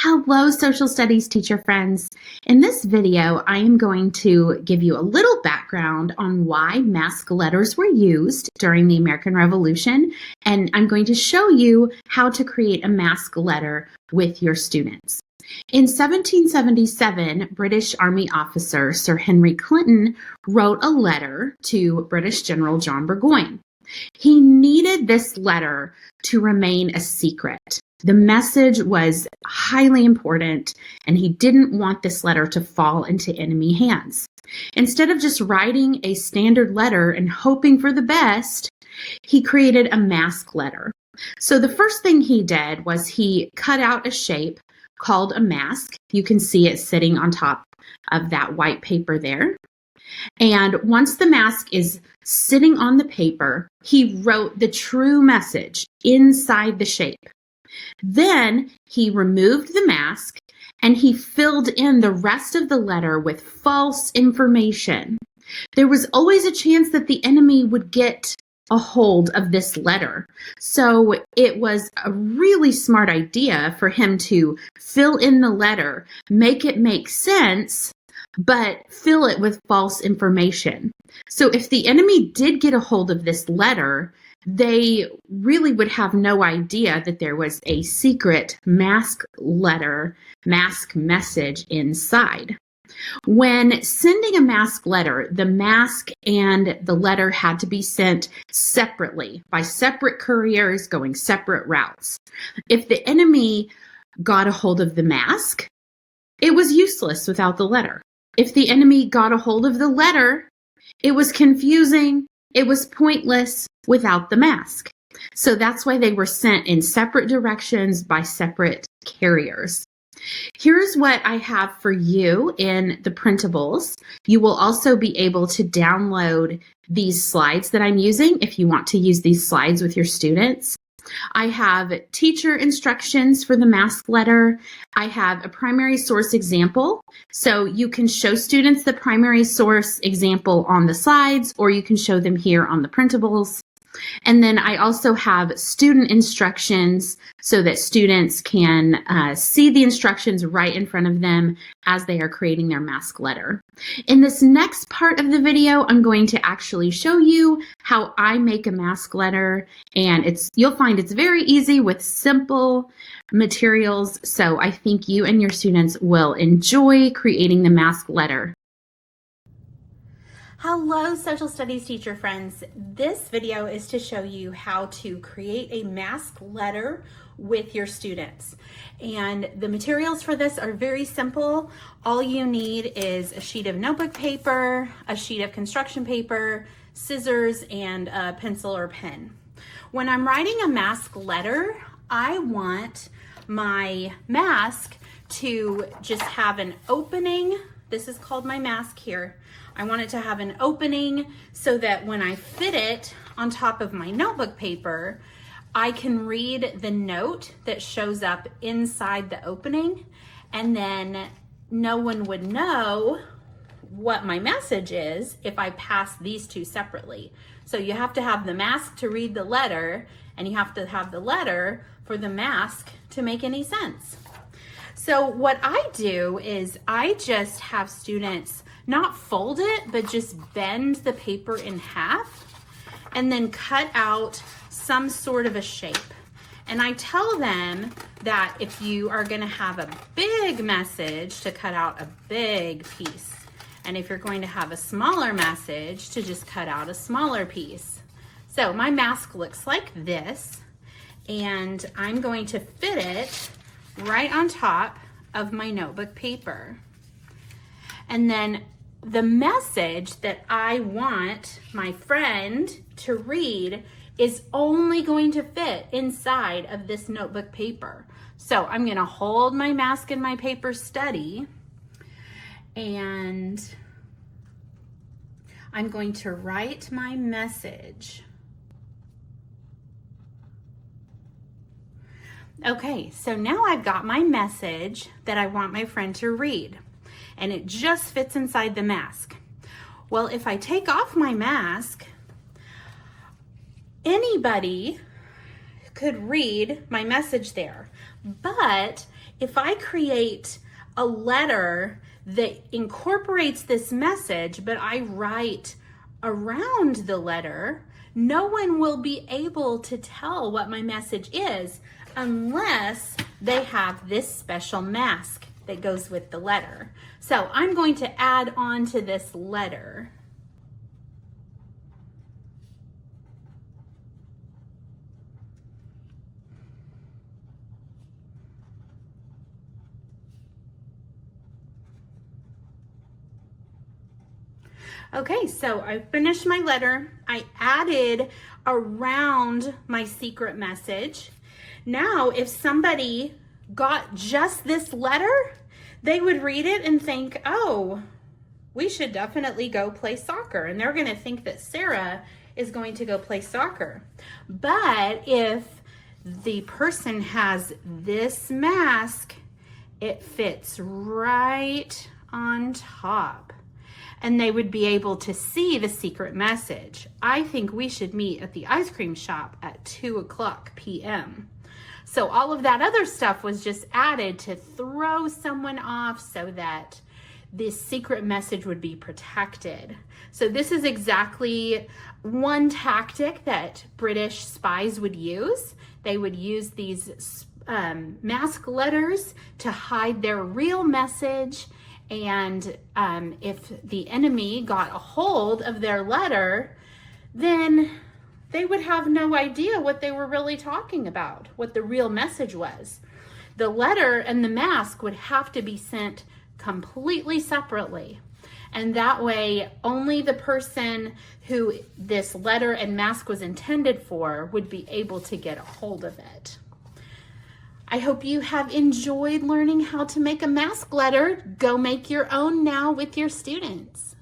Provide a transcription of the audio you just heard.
Hello, social studies teacher friends. In this video, I am going to give you a little background on why mask letters were used during the American Revolution, and I'm going to show you how to create a mask letter with your students. In 1777, British Army officer Sir Henry Clinton wrote a letter to British General John Burgoyne. He needed this letter to remain a secret. The message was highly important, and he didn't want this letter to fall into enemy hands. Instead of just writing a standard letter and hoping for the best, he created a mask letter. So the first thing he did was he cut out a shape called a mask. You can see it sitting on top of that white paper there. And once the mask is sitting on the paper, he wrote the true message inside the shape. Then he removed the mask and he filled in the rest of the letter with false information. There was always a chance that the enemy would get a hold of this letter. So it was a really smart idea for him to fill in the letter, make it make sense, but fill it with false information. So if the enemy did get a hold of this letter, they really would have no idea that there was a secret mask letter, mask message inside. When sending a mask letter, the mask and the letter had to be sent separately by separate couriers going separate routes. If the enemy got a hold of the mask, it was useless without the letter. If the enemy got a hold of the letter, it was confusing, it was pointless without the mask. So that's why they were sent in separate directions by separate carriers. Here's what I have for you in the printables. You will also be able to download these slides that I'm using if you want to use these slides with your students. I have teacher instructions for the mask letter. I have a primary source example. So you can show students the primary source example on the slides, or you can show them here on the printables. And then I also have student instructions so that students can see the instructions right in front of them as they are creating their mask letter. In this next part of the video, I'm going to actually show you how I make a mask letter, and you'll find it's very easy with simple materials. So I think you and your students will enjoy creating the mask letter. Hello, social studies teacher friends. This video is to show you how to create a mask letter with your students. And the materials for this are very simple. All you need is a sheet of notebook paper, a sheet of construction paper, scissors, and a pencil or pen. When I'm writing a mask letter, I want my mask to just have an opening. This is called my mask here. I want it to have an opening so that when I fit it on top of my notebook paper, I can read the note that shows up inside the opening, and then no one would know what my message is if I pass these two separately. So you have to have the mask to read the letter, and you have to have the letter for the mask to make any sense. So what I do is I just have students not fold it, but just bend the paper in half and then cut out some sort of a shape. And I tell them that if you are going to have a big message, to cut out a big piece. And if you're going to have a smaller message, to just cut out a smaller piece. So my mask looks like this, and I'm going to fit it right on top of my notebook paper. And then the message that I want my friend to read is only going to fit inside of this notebook paper. So I'm going to hold my mask and my paper steady, and I'm going to write my message. Okay, so now I've got my message that I want my friend to read, and it just fits inside the mask. Well, if I take off my mask, anybody could read my message there. But if I create a letter that incorporates this message, but I write around the letter, no one will be able to tell what my message is unless they have this special mask that goes with the letter. So I'm going to add on to this letter. Okay, so I finished my letter. I added around my secret message. Now, if somebody got just this letter, they would read it and think, oh, we should definitely go play soccer. And they're going to think that Sarah is going to go play soccer. But if the person has this mask, it fits right on top, and they would be able to see the secret message. I think we should meet at the ice cream shop at 2:00 p.m. So all of that other stuff was just added to throw someone off so that this secret message would be protected. So this is exactly one tactic that British spies would use. They would use these mask letters to hide their real message. And if the enemy got a hold of their letter, then they would have no idea what they were really talking about, what the real message was. The letter and the mask would have to be sent completely separately. And that way, only the person who this letter and mask was intended for would be able to get a hold of it. I hope you have enjoyed learning how to make a mask letter. Go make your own now with your students.